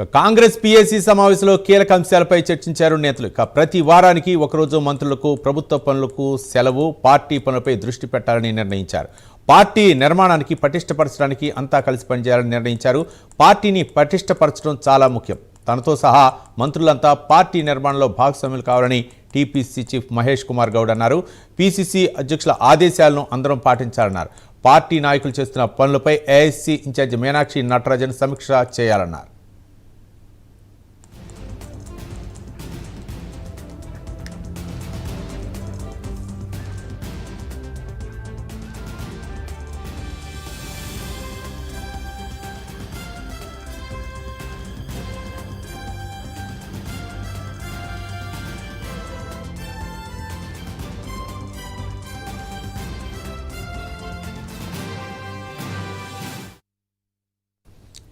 Congress PAC సమావేశంలో కీలక అంశాలపై చర్చించారు నేతలు. ప్రతి వారానికి ఒకరోజు మంత్రులకు ప్రభుత్వ పనులకు సెలవు, పార్టీ పనులపై దృష్టి పెట్టాలని నిర్ణయించారు. పార్టీ నిర్మాణానికి పటిష్టపరచడానికి అంతా కలిసి పనిచేయాలని నిర్ణయించారు. పార్టీని పటిష్టపరచడం చాలా ముఖ్యం. తనతో సహా మంత్రులంతా పార్టీ నిర్మాణంలో భాగస్వాములు కావాలని టీపీసీ చీఫ్ మహేష్ కుమార్ గౌడ్ అన్నారు. పీసీసీ అధ్యక్షుల ఆదేశాలను అందరం పాటించాలన్నారు. పార్టీ నాయకులు చేస్తున్న పనులపై ఏఐసీ ఇన్ఛార్జి మీనాక్షి నటరాజన్ సమీక్ష చేయాలన్నారు.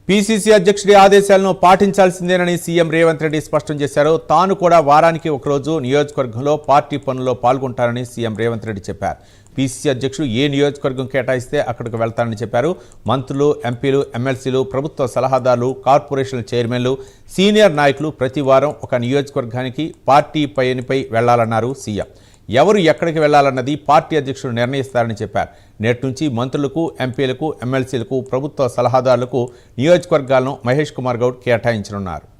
పీసీసీ అధ్యక్షుడి ఆదేశాలను పాటించాల్సిందేనని సీఎం రేవంత్ రెడ్డి స్పష్టం చేశారు. తాను కూడా వారానికి ఒకరోజు నియోజకవర్గంలో పార్టీ పనుల్లో పాల్గొంటానని సీఎం రేవంత్ రెడ్డి చెప్పారు. పీసీసీ అధ్యక్షుడు ఏ నియోజకవర్గం కేటాయిస్తే అక్కడికి వెళ్తానని చెప్పారు. మంత్రులు, ఎంపీలు, ఎమ్మెల్సీలు, ప్రభుత్వ సలహాదారులు, కార్పొరేషన్ల చైర్మన్లు, సీనియర్ నాయకులు ప్రతి వారం ఒక నియోజకవర్గానికి పార్టీ పయనిపై వెళ్లాలన్నారు సీఎం. ఎవరు ఎక్కడికి వెళ్లాలన్నది పార్టీ అధ్యక్షుడు నిర్ణయిస్తారని చెప్పారు. నేటి నుంచి మంత్రులకు, ఎంపీలకు, ఎమ్మెల్సీలకు, ప్రభుత్వ సలహాదారులకు నియోజకవర్గాలను మహేష్ కుమార్ గౌడ్ కేటాయించనున్నారు.